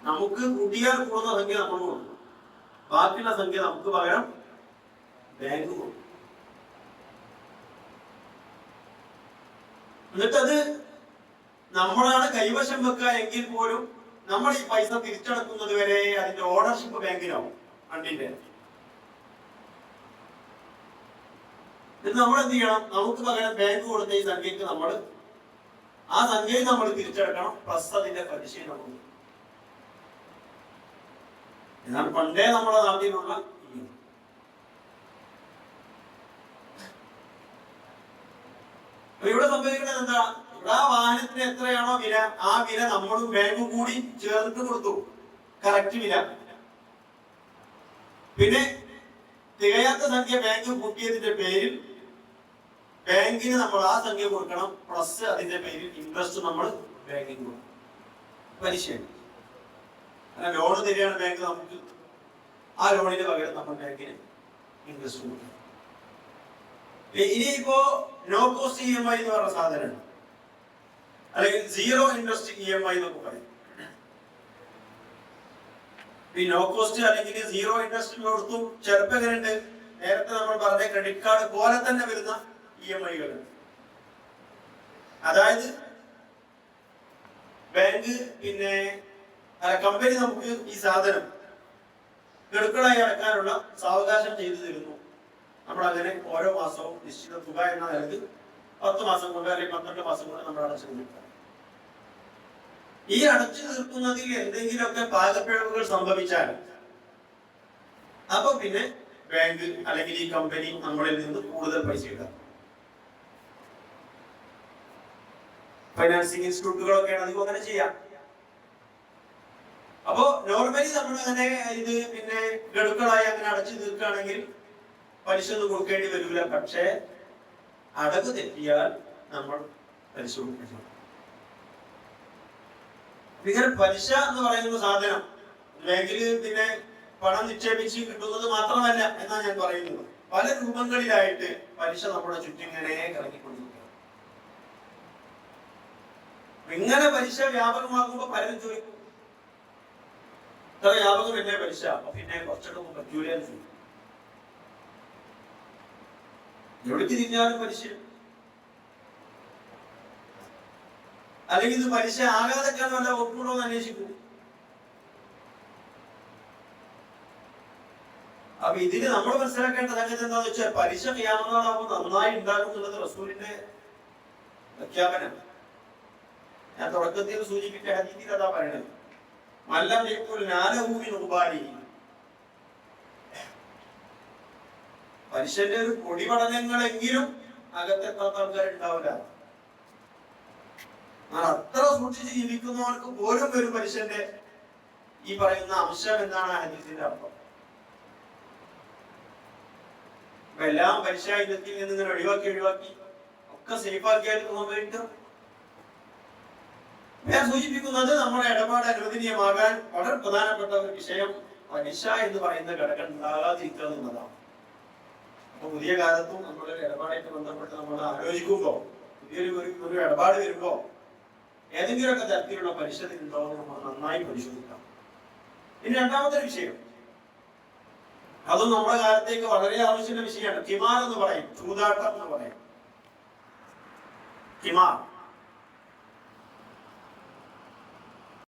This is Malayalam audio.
നമുക്ക് കൂട്ടിയാൽ കൂടുന്ന സംഖ്യ നമ്മൾ കൊടുക്കും, ബാക്കിയുള്ള സംഖ്യ നമുക്ക് പകരം ബാങ്ക് കൊടുക്കും. എന്നിട്ടത് നമ്മളാണ് കൈവശം വെക്കുക എങ്കിൽ പോലും നമ്മൾ ഈ പൈസ തിരിച്ചടക്കുന്നത് വരെ അതിന്റെ ഓണർഷിപ്പ് ബാങ്കിനാവും, ഫണ്ടിന്റെ. ഇത് നമ്മൾ എന്ത് ചെയ്യണം? നമുക്ക് പകരം ബാങ്ക് കൊടുത്ത ഈ സംഖ്യക്ക് നമ്മൾ ആ സംഖ്യയും നമ്മൾ തിരിച്ചടക്കണം, പ്ലസ് അതിന്റെ പലിശയും നമ്മൾ. എന്നാൽ പണ്ടേ നമ്മുടെ നാട്ടിലുള്ള ഇവിടെ സംഭവിക്കുന്നത് എന്താ? ഇവിടെ ആ വാഹനത്തിന് എത്രയാണോ വില, ആ വില നമ്മളും ബാങ്കും കൂടി ചേർത്ത് കൊടുത്തു, കറക്റ്റ് വില. പിന്നെ തികയാത്ത സംഖ്യ ബാങ്ക് കൂട്ടിയതിന്റെ പേരിൽ ബാങ്കിന് നമ്മൾ ആ സംഖ്യ കൊടുക്കണം, പ്ലസ് അതിന്റെ പേരിൽ ഇൻട്രസ്റ്റ് നമ്മൾ ബാങ്കിന് കൊടുക്കണം, പലിശയാണ്. അങ്ങനെ ലോൺ തരികയാണ് ബാങ്ക് നമുക്ക്, ആ ലോണിന് പകരം നമ്മൾ ബാങ്കിന് ഇൻട്രസ്റ്റ് കൊടുക്കണം. ഇനിയിപ്പോ നോ കോസ്റ്റ് EMI എന്ന് പറഞ്ഞ സാധനമാണ്, അല്ലെങ്കിൽ സീറോ ഇൻട്രസ്റ്റ് EMI എന്നൊക്കെ പറയും. ഈ നോ കോസ്റ്റ് അല്ലെങ്കിൽ സീറോ ഇൻട്രസ്റ്റ് കൊടുത്തും ചിലപ്പോൾ എങ്ങനെയുണ്ട്, നേരത്തെ നമ്മൾ പറഞ്ഞ ക്രെഡിറ്റ് കാർഡ് പോലെ തന്നെ വരുന്ന EMI-കൾ. അതായത് ബാങ്ക് പിന്നെ കമ്പനി നമുക്ക് ഈ സാധനം ഗഡുക്കളായി അടക്കാനുള്ള സാവകാശം ചെയ്തു തരുന്നു. നമ്മളങ്ങനെ ഓരോ മാസവും നിശ്ചിത തുക എന്ന നിലക്ക് 10 മാസം കൊണ്ട് അല്ലെങ്കിൽ 12 മാസം കൊണ്ട് നമ്മൾ അടച്ചു തീർക്കാം. ഈ അടച്ചു തീർക്കുന്നതിൽ എന്തെങ്കിലുമൊക്കെ പാകപ്പിഴവുകൾ സംഭവിച്ചാൽ അപ്പൊ പിന്നെ ബാങ്ക് അല്ലെങ്കിൽ ഈ കമ്പനി നമ്മളിൽ നിന്ന് കൂടുതൽ പൈസ ഇടാം. ഫൈനാൻസിങ് ഇൻസ്റ്റിറ്റ്യൂട്ടുകളൊക്കെയാണ് അധികം അങ്ങനെ ചെയ്യാം. അപ്പോ നോർമലി നമ്മൾ അങ്ങനെ ഇത് പിന്നെ ഗഡുക്കളായി അങ്ങനെ അടച്ചു തീർക്കുകയാണെങ്കിൽ പലിശ ഒന്നും കൊടുക്കേണ്ടി വരില്ല. പക്ഷേ അടവ് തെറ്റിയാൽ നമ്മൾ പലിശ കൊടുക്കണം. ഇങ്ങനെ പലിശ എന്ന് പറയുന്ന സാധനം ബാങ്കിൽ പിന്നെ പണം നിക്ഷേപിച്ച് കിട്ടുന്നത് മാത്രമല്ല എന്നാണ് ഞാൻ പറയുന്നത്. പല രൂപങ്ങളിലായിട്ട് പലിശ നമ്മുടെ ചുറ്റും ഇങ്ങനെ കറങ്ങിക്കൊണ്ടിരിക്കുക. ഇങ്ങനെ പലിശ വ്യാപകമാകുമ്പോ പലരും ചോദിക്കും, ഇത്ര വ്യാപകമല്ലേ പലിശ, പിന്നെ കുറച്ചൊക്കെ പറ്റൂലെന്ന് ചോദിക്കും. എവിടേക്ക് തിരിഞ്ഞാലും പലിശ. അല്ലെങ്കിൽ ഇത് പലിശ ആകാതൊക്കെ വല്ല ഒപ്പുണ്ടോ എന്ന് അന്വേഷിക്കും. അപ്പൊ ഇതിന് നമ്മൾ മനസ്സിലാക്കേണ്ട സംഗതി എന്താന്ന് വെച്ചാൽ പലിശ ഖിയാമത്താകുമ്പോൾ നന്നായി ഉണ്ടാകും എന്നുള്ളത് റസൂലിന്റെ പ്രഖ്യാപനം. ഞാൻ തുടക്കത്തിൽ സൂചിപ്പിച്ച ഹദീസിൽ അതാ പറയണത്, മല്ലം യഖുൽ നാലഹൂമിൻ ഉബാലി. പലിശന്റെ ഒരു പൊടിപടലങ്ങളെങ്കിലും അകത്തെത്താത്ത ആൾക്കാരുണ്ടാവില്ല. അത്ര സൂക്ഷിച്ച് ജീവിക്കുന്നവർക്ക് പോലും വരും പലിശന്റെ ഈ പറയുന്ന അംശം. എന്താണ് ഹദീസിന്റെ അർത്ഥം? എല്ലാം പലിശ ഇനത്തിൽ നിന്ന് ഇങ്ങനെ ഒഴിവാക്കി ഒക്കെ സേഫാക്കിയാൽ സംഭവിക്കാം. ഞാൻ സൂചിപ്പിക്കുന്നത് നമ്മുടെ ഇടപാട് അനുവദനീയമാകാൻ വളരെ പ്രധാനപ്പെട്ട ഒരു വിഷയം പലിശ എന്ന് പറയുന്ന ഘടകം ഉണ്ടാകാതിരിക്കുക എന്നതാണ്. അപ്പൊ പുതിയ കാലത്തും നമ്മുടെ ഇടപാടായിട്ട് ബന്ധപ്പെട്ട് നമ്മൾ ആലോചിക്കുമ്പോ പുതിയൊരു ഇടപാട് വരുമ്പോ ഏതെങ്കിലുമൊക്കെ തരത്തിലുള്ള പലിശ ഉണ്ടോ എന്ന് നമ്മൾ നന്നായി പരിശോധിക്കാം. ഇനി രണ്ടാമത്തെ വിഷയം, അതും നമ്മുടെ കാലത്തേക്ക് വളരെ ആവശ്യമുള്ള വിഷയമാണ്. കിമാർ എന്ന് പറയും, ചൂതാട്ടം എന്ന് പറയും. കിമാർ